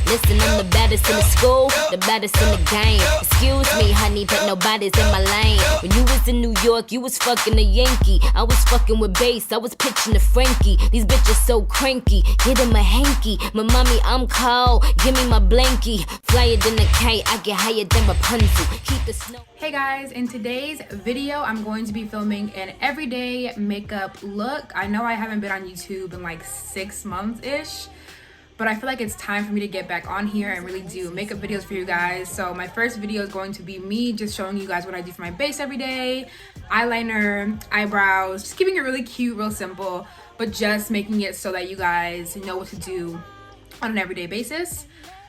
Listen, I'm the baddest in the school, the baddest in the game. Excuse me, honey, but nobody's in my lane. When you was in New York, you was fucking a Yankee. I was fucking with bass, I was pitching to Frankie. These bitches so cranky, get him a hanky. My mommy, I'm cold, give me my blankie. Flyer than a kite, I get higher than Rapunzel. Keep the snow. Hey guys, in today's video, I'm going to be filming an everyday makeup look. I know I haven't been on YouTube in like 6 months-ish, but I feel like it's time for me to get back on here and really do makeup videos for you guys. So my first video is going to be me just showing you guys what I do for my base every day, eyeliner, eyebrows, just keeping it really cute, real simple, but just making it so that you guys know what to do on an everyday basis.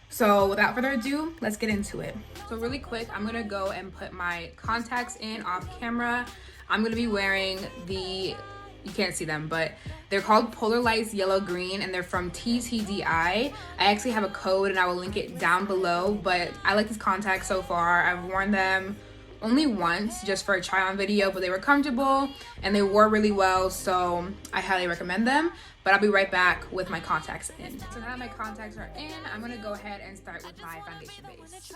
So without further ado, let's get into it. So really quick, I'm gonna go and put my contacts in off camera. I'm gonna be wearing the, you can't see them, but they're called Polar Lights Yellow Green and they're from TTDI. I actually have a code and I will link it down below, but I like these contacts so far. I've worn them only once just for a try on video, but they were comfortable and they wore really well, so I highly recommend them. But I'll be right back with my contacts in. So now that my contacts are in, I'm gonna go ahead and start with my foundation base.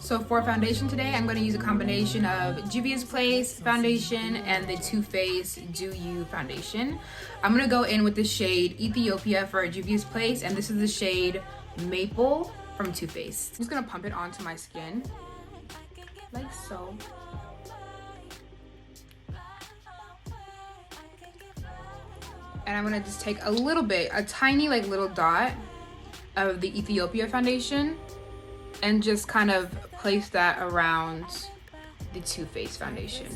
So for foundation today, I'm gonna use a combination of Juviasplace foundation and the Too Faced Do You foundation. I'm gonna go in with the shade Ethiopia for Juviasplace, and this is the shade Maple from Too Faced. I'm just gonna pump it onto my skin, like so. And I'm gonna just take a little bit, a tiny like little dot of the Ethiopia foundation and just kind of place that around the Too Faced foundation.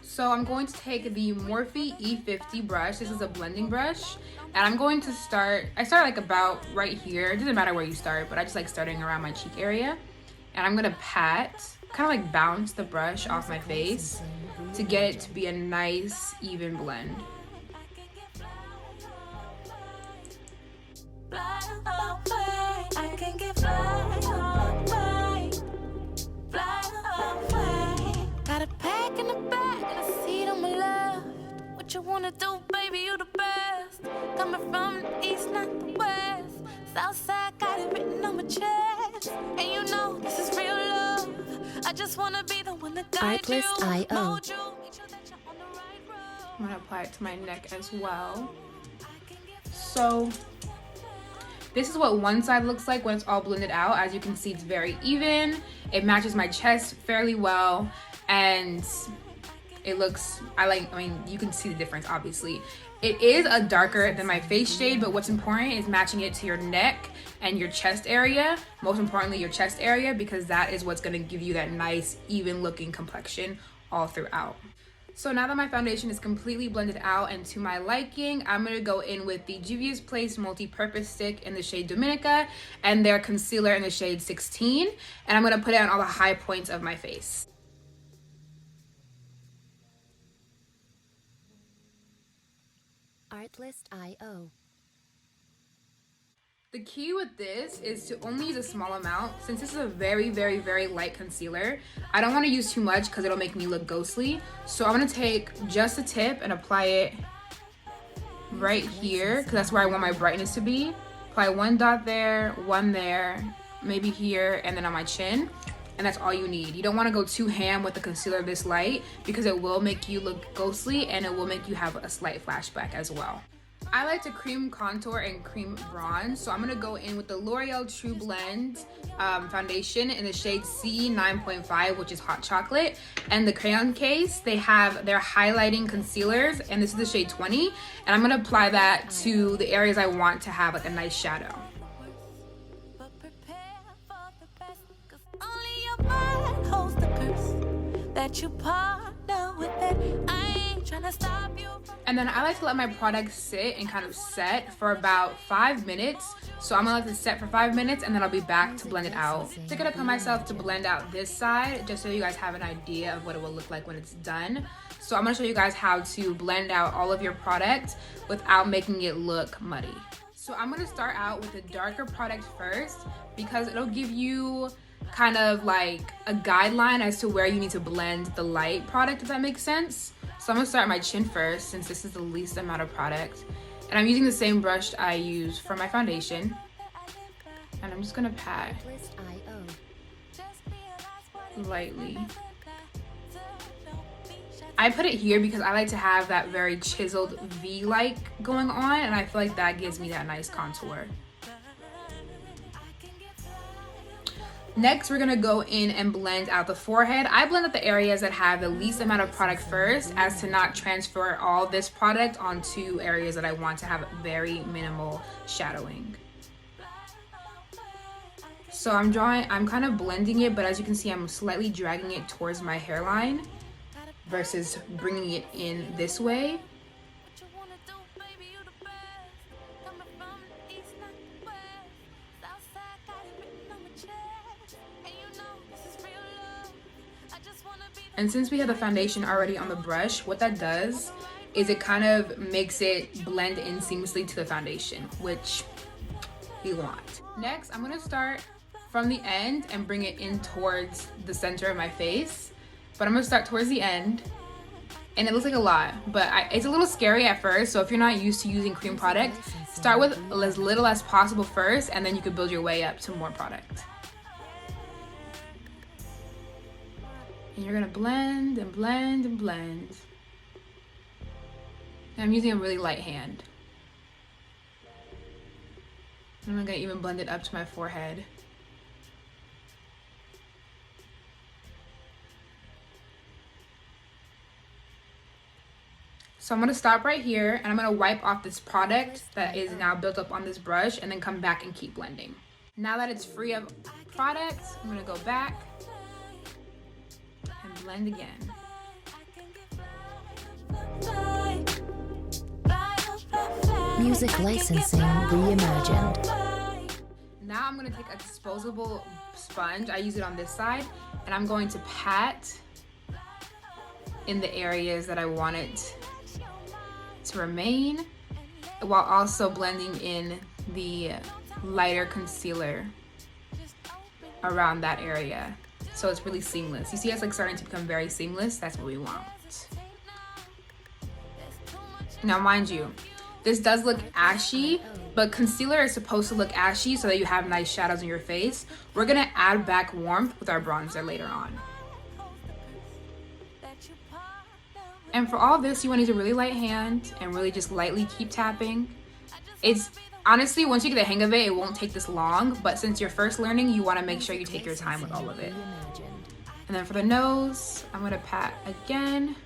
So I'm going to take the Morphe E50 brush. This is a blending brush. And I'm going to I start like about right here. It doesn't matter where you start, but I just like starting around my cheek area. And I'm gonna pat, kind of like bounce the brush off my face to get it to be a nice, even blend. Got a pack in the back and a seat on my left. What you wanna do, baby? You the best. Coming from the east, not the west. Southside got it written on my chest. And you know this is real love. I just wanna be the one that guides you. Artlist.io. I'm gonna apply it to my neck as well. So this is what one side looks like when it's all blended out. As you can see, it's very even. It matches my chest fairly well, and it looks, I mean, you can see the difference, obviously. It is a darker than my face shade, but what's important is matching it to your neck and your chest area. Most importantly, your chest area, because that is what's gonna give you that nice, even looking complexion all throughout. So now that my foundation is completely blended out and to my liking, I'm gonna go in with the Juviasplace multi-purpose stick in the shade Dominica and their concealer in the shade 16. And I'm gonna put it on all the high points of my face. Artlist.io. The key with this is to only use a small amount. Since this is a very, very, very light concealer, I don't want to use too much because it'll make me look ghostly. So I'm going to take just a tip and apply it right here because that's where I want my brightness to be. Apply one dot there, one there, maybe here, and then on my chin. And that's all you need. You don't want to go too ham with the concealer this light because it will make you look ghostly and it will make you have a slight flashback as well. I like to cream contour and cream bronze, so I'm gonna go in with the L'Oreal True Blend foundation in the shade C9.5, which is hot chocolate, and the Crayon Case. They have their highlighting concealers, and this is the shade 20, and I'm gonna apply that to the areas I want to have like a nice shadow. That you partner with it. I ain't tryna stop you. And then I like to let my product sit and kind of set for about 5 minutes. So I'm gonna let it set for 5 minutes and then I'll be back to blend it out. So I'm gonna put myself to blend out this side just so you guys have an idea of what it will look like when it's done. So I'm gonna show you guys how to blend out all of your product without making it look muddy. So I'm gonna start out with a darker product first because it'll give you kind of like a guideline as to where you need to blend the light product, if that makes sense. So I'm gonna start my chin first since this is the least amount of product. And I'm using the same brush I use for my foundation. And I'm just gonna pat lightly. I put it here because I like to have that very chiseled V-like going on, and I feel like that gives me that nice contour. Next, we're gonna go in and blend out the forehead. I blend out the areas that have the least amount of product first, as to not transfer all this product onto areas that I want to have very minimal shadowing. So I'm kind of blending it, but as you can see, I'm slightly dragging it towards my hairline versus bringing it in this way. And since we have the foundation already on the brush, what that does is it kind of makes it blend in seamlessly to the foundation, which we want. Next, I'm gonna start from the end and bring it in towards the center of my face. But I'm gonna start towards the end. And it looks like a lot, but it's a little scary at first. So if you're not used to using cream product, start with as little as possible first, and then you can build your way up to more product. And you're gonna blend and blend and blend. And I'm using a really light hand. And I'm gonna even blend it up to my forehead. So I'm gonna stop right here, and I'm gonna wipe off this product that is now built up on this brush, and then come back and keep blending. Now that it's free of product, I'm gonna go back and blend again. Music licensing reimagined. Now I'm gonna take a disposable sponge. I use it on this side, and I'm going to pat in the areas that I want it to remain, while also blending in the lighter concealer around that area, so it's really seamless. You see it's like starting to become very seamless. That's what we want. Now mind you, this does look ashy, but concealer is supposed to look ashy so that you have nice shadows in your face. We're gonna add back warmth with our bronzer later on. And for all this, you want to use a really light hand and really just lightly keep tapping. It's honestly, once you get the hang of it, it won't take this long, but since you're first learning, you want to make sure you take your time with all of it. And then for the nose, I'm gonna pat again.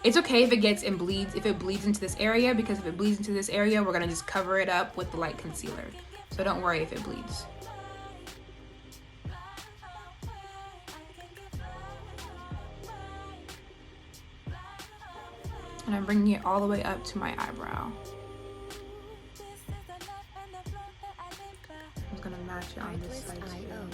It's okay if it gets and bleeds, if it bleeds into this area, because if it bleeds into this area, we're gonna just cover it up with the light concealer. So don't worry if it bleeds. And I'm bringing it all the way up to my eyebrow. I'm just gonna match it on this side too.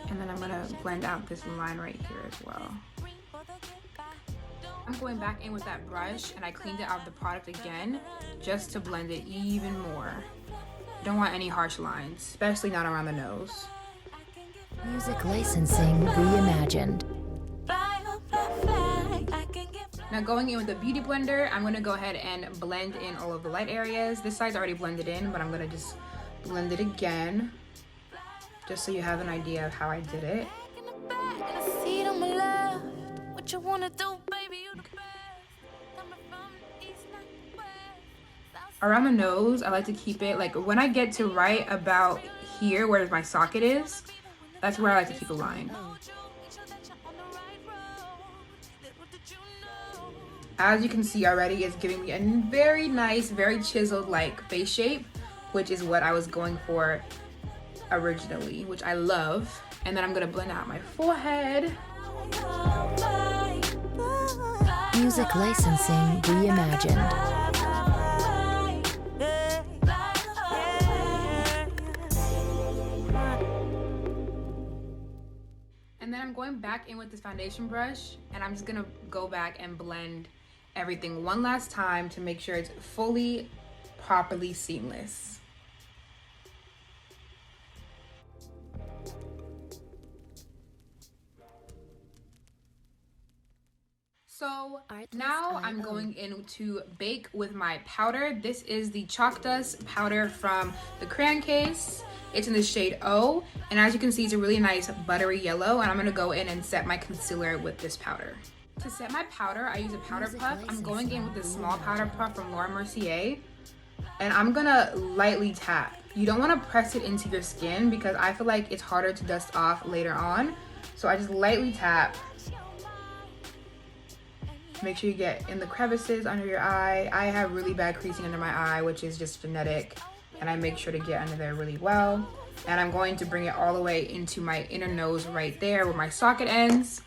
And then I'm gonna blend out this line right here as well. I'm going back in with that brush, and I cleaned it out of the product again just to blend it even more. You don't want any harsh lines, especially not around the nose. Music licensing reimagined. Now going in with the Beauty Blender, I'm gonna go ahead and blend in all of the light areas. This side's already blended in, but I'm gonna just blend it again, just so you have an idea of how I did it. Around the nose, I like to keep it, like when I get to right about here where my socket is, that's where I like to keep a line. As you can see already, it's giving me a very nice, very chiseled like face shape, which is what I was going for originally, which I love. And then I'm gonna blend out my forehead. Music licensing reimagined. And then I'm going back in with this foundation brush, and I'm just gonna go back and blend everything one last time to make sure it's fully, properly seamless. So now I'm going in to bake with my powder. This is the Chalk Dust powder from the Crayon Case. It's in the shade O, and as you can see, it's a really nice buttery yellow, and I'm gonna go in and set my concealer with this powder. To set my powder, I use a powder puff. I'm going in with this small powder puff from Laura Mercier, and I'm gonna lightly tap. You don't wanna press it into your skin because I feel like it's harder to dust off later on. So I just lightly tap. Make sure you get in the crevices under your eye. I have really bad creasing under my eye, which is just genetic, and I make sure to get under there really well. And I'm going to bring it all the way into my inner nose right there where my socket ends.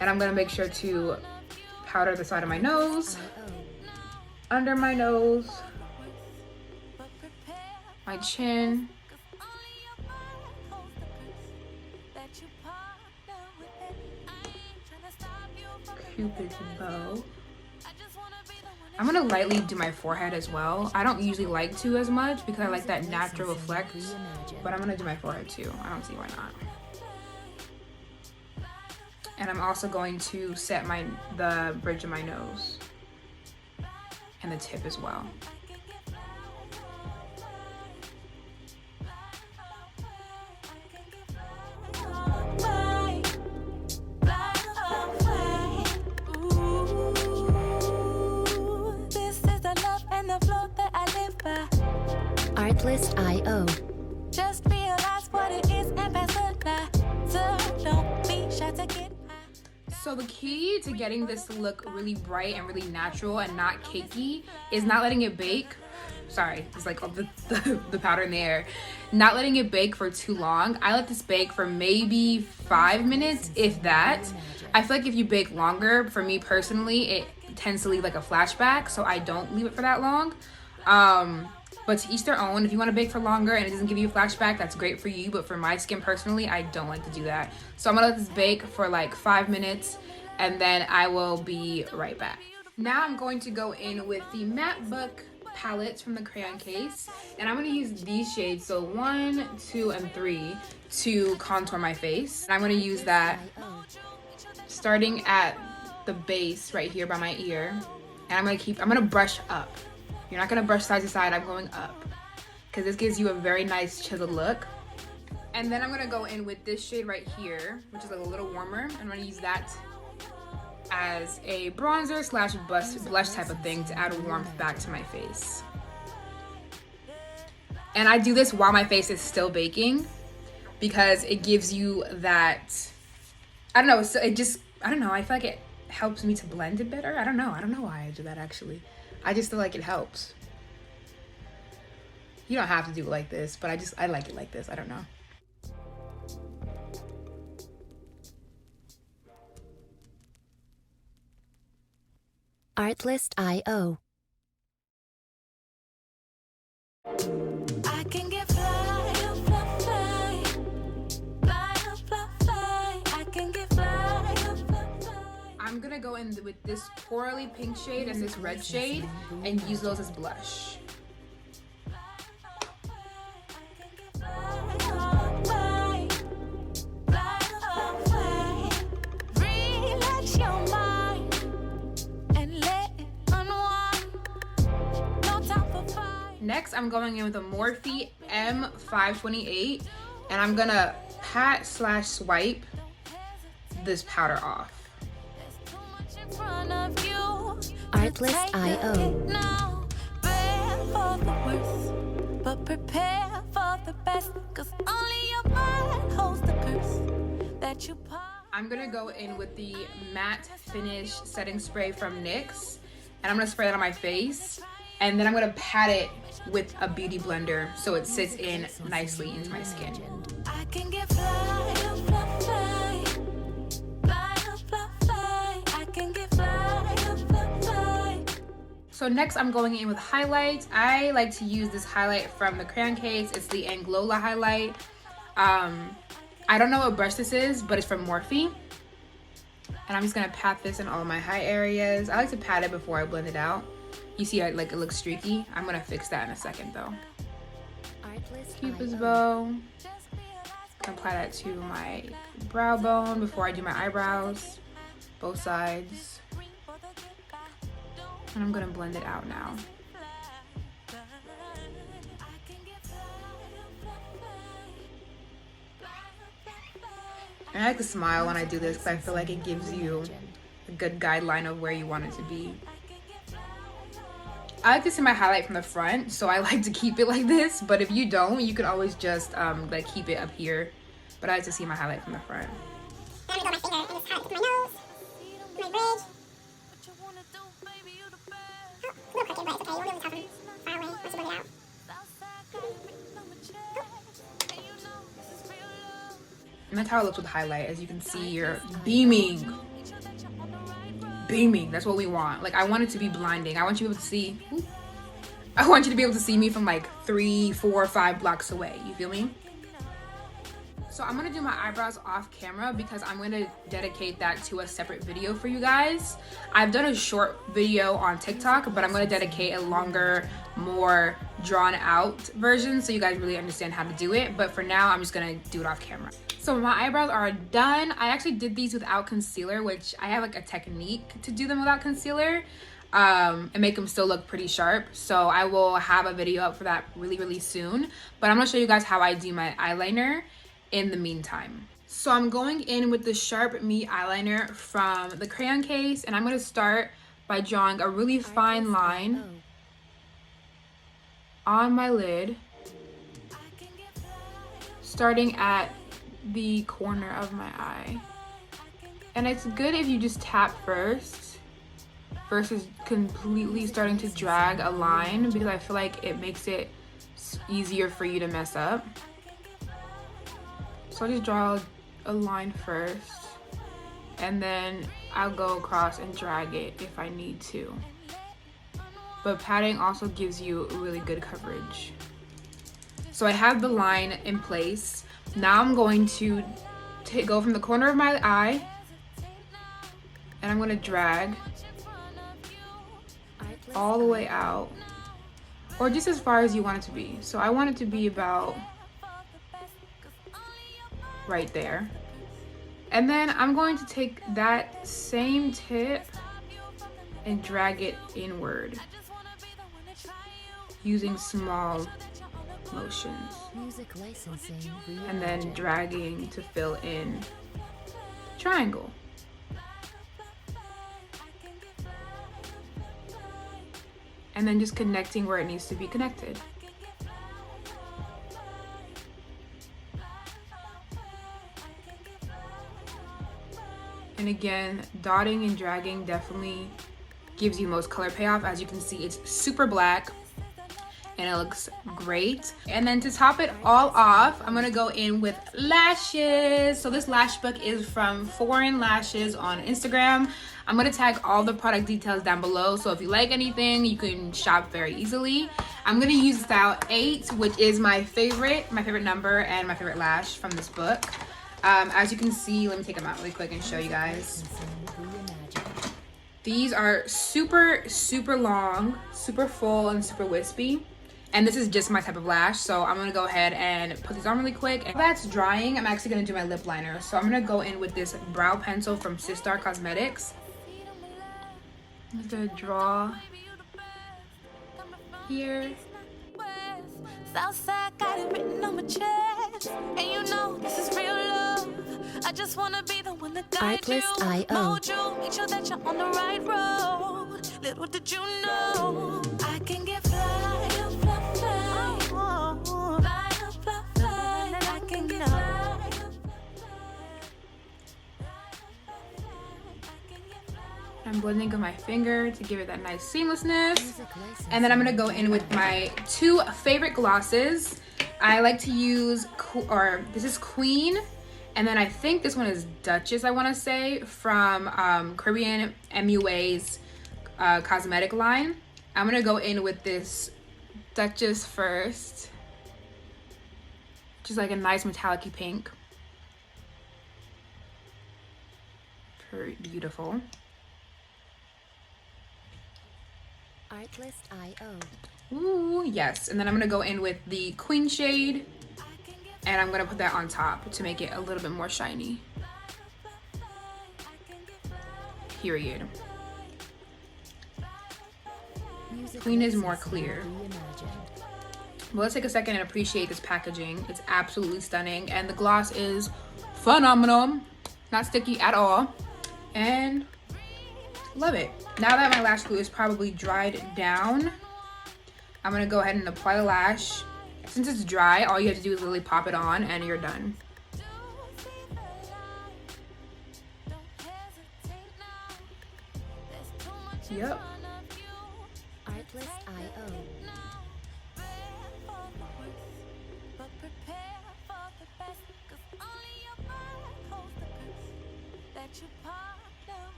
And I'm gonna make sure to powder the side of my nose, under my nose, my chin, Cupid's bow. I'm gonna lightly do my forehead as well. I don't usually like to as much because I like that natural effect, but I'm gonna do my forehead too. I don't see why not. And I'm also going to set the bridge of my nose and the tip as well. Artlist.io. Just realize what it is and pass it by. So don't be shy to get high. So the key to getting this to look really bright and really natural and not cakey is not letting it bake. Sorry, it's like all the powder in the air. Not letting it bake for too long. I let this bake for maybe 5 minutes, if that. I feel like if you bake longer, for me personally, it tends to leave like a flashback, so I don't leave it for that long. But to each their own. If you want to bake for longer and it doesn't give you a flashback, that's great for you. But for my skin personally, I don't like to do that. So I'm gonna let this bake for like 5 minutes and then I will be right back. Now I'm going to go in with the Matte Book palettes from the Crayon Case. And I'm gonna use these shades, so 1, 2, and 3, to contour my face. And I'm gonna use that starting at the base right here by my ear. And I'm gonna brush up. You're not gonna brush side to side, I'm going up. Because this gives you a very nice chiseled look. And then I'm gonna go in with this shade right here, which is a little warmer. I'm gonna use that as a bronzer slash blush type of thing to add warmth back to my face. And I do this while my face is still baking because it gives you that, I don't know, so it just, I don't know, I feel like it helps me to blend it better. I don't know why I do that actually. I just feel like it helps. You don't have to do it like this, but I like it like this. I don't know. Artlist.io. I can get fly, fly, fly, fly, fly, fly. I can get fly, fly, fly. I'm gonna go in with this corally pink shade and this red shade and use those as blush. Relax your mind and let it unwind. No time for fight. Next, I'm going in with a Morphe M528 and I'm gonna pat slash swipe this powder off. Artlist.io. Now, prepare for the worst, but prepare for the best, 'cause only your mind holds the curse that you part. I'm gonna go in with the matte finish setting spray from NYX and I'm gonna spray that on my face and then I'm gonna pat it with a beauty blender so it sits in nicely into my skin. I can get fly, fly, fly, fly, fly, fly. I can get fly, fly, fly. So next I'm going in with highlights. I like to use this highlight from the Crayon Case. It's the AnGLOWla highlight. I don't know what brush this is, but it's from Morphe. And I'm just gonna pat this in all of my high areas. I like to pat it before I blend it out. You see it looks streaky. I'm gonna fix that in a second though. Cupid's bow. Apply that to my brow bone before I do my eyebrows, both sides. And I'm gonna blend it out now. I like to smile when I do this because I feel like it gives you a good guideline of where you want it to be. I like to see my highlight from the front, so I like to keep it like this, but if you don't, you could always just like keep it up here. But I like to see my highlight from the front. And I'm gonna go my finger and just highlight my nose, my bridge. Oh, a little crooked, but it's okay. You won't be able to tell from far away once you blend it out. And that's how it looks with highlight. As you can see, you're beaming. Beaming. That's what we want. Like, I want it to be blinding. I want you to be able to see. I want you to be able to see me from like 3, 4, 5 blocks away. You feel me? So I'm gonna do my eyebrows off camera because I'm gonna dedicate that to a separate video for you guys. I've done a short video on TikTok, but I'm gonna dedicate a longer, more drawn out version so you guys really understand how to do it. But for now, I'm just gonna do it off camera. So my eyebrows are done. I actually did these without concealer, which I have like a technique to do them without concealer and make them still look pretty sharp. So I will have a video up for that really soon. But I'm gonna show you guys how I do my eyeliner in the meantime. So I'm going in with the Sharp Me eyeliner from the Crayon Case, and I'm gonna start by drawing a really fine line on my lid, starting at the corner of my eye. And it's good if you just tap first versus completely starting to drag a line, because I feel like it makes it easier for you to mess up. So I'll just draw a line first, and then I'll go across and drag it if I need to. But patting also gives you really good coverage. So I have the line in place. Now I'm going to go from the corner of my eye, and I'm going to drag all the way out, or just as far as you want it to be. So I want it to be about right there. And then I'm going to take that same tip and drag it inward using small motions, and then dragging to fill in the triangle. And then just connecting where it needs to be connected. And again, dotting and dragging definitely gives you most color payoff. As you can see, it's super black and it looks great. And then to top it all off, I'm gonna go in with lashes. So this lash book is from Foreign Lashes on Instagram. I'm gonna tag all the product details down below, so if you like anything, you can shop very easily. I'm gonna use style 8, which is my favorite number and my favorite lash from this book. As you can see, let me take them out really quick and show you guys. These are super long, super full, and super wispy. And this is just my type of lash, so I'm gonna go ahead and put these on really quick. And while that's drying, I'm actually gonna do my lip liner. So I'm gonna go in with this brow pencil from Sistar Cosmetics. I'm just gonna draw here. Southside got it written on my chest, and you know this is real love. I just wanna be the one that guides you, mold you, make sure that you're on the right road. Little did you know I can get fly, fly, fly, fly, fly, fly. I can get fly. I'm blending with my finger to give it that nice seamlessness. And then I'm gonna go in with my 2 favorite glosses. I like to use, this is Queen, and then I think this one is Duchess, I wanna say, from Caribbean MUA's cosmetic line. I'm gonna go in with this Duchess first, which is like a nice metallic-y pink. Very beautiful. Artlist.io. Ooh, yes. And then I'm gonna go in with the Queen shade, and I'm gonna put that on top to make it a little bit more shiny. Period. Queen is more clear. But let's take a second and appreciate this packaging. It's absolutely stunning, and the gloss is phenomenal. Not sticky at all, and love it. Now that my lash glue is probably dried down, I'm gonna go ahead and apply the lash. Since it's dry, all you have to do is literally pop it on and you're done. Yep.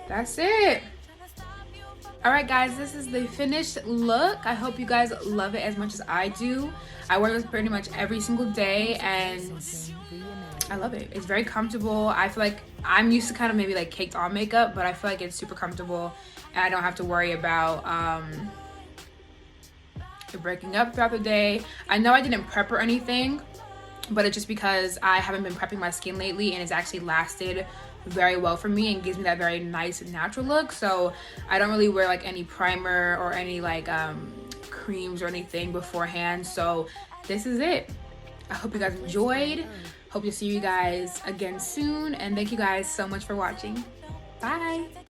That's it. All right, guys, this is the finished look. I hope you guys love it as much as I do. I wear this pretty much every single day, and I love it. It's very comfortable. I feel like I'm used to kind of maybe like caked on makeup, but I feel like it's super comfortable, and I don't have to worry about it breaking up throughout the day. I know I didn't prep or anything, but it's just because I haven't been prepping my skin lately, and it's actually lasted very well for me and gives me that very nice natural look. So I don't really wear like any primer or any like creams or anything beforehand. So this is it. I hope you guys enjoyed. Hope to see you guys again soon, and thank you guys so much for watching. Bye.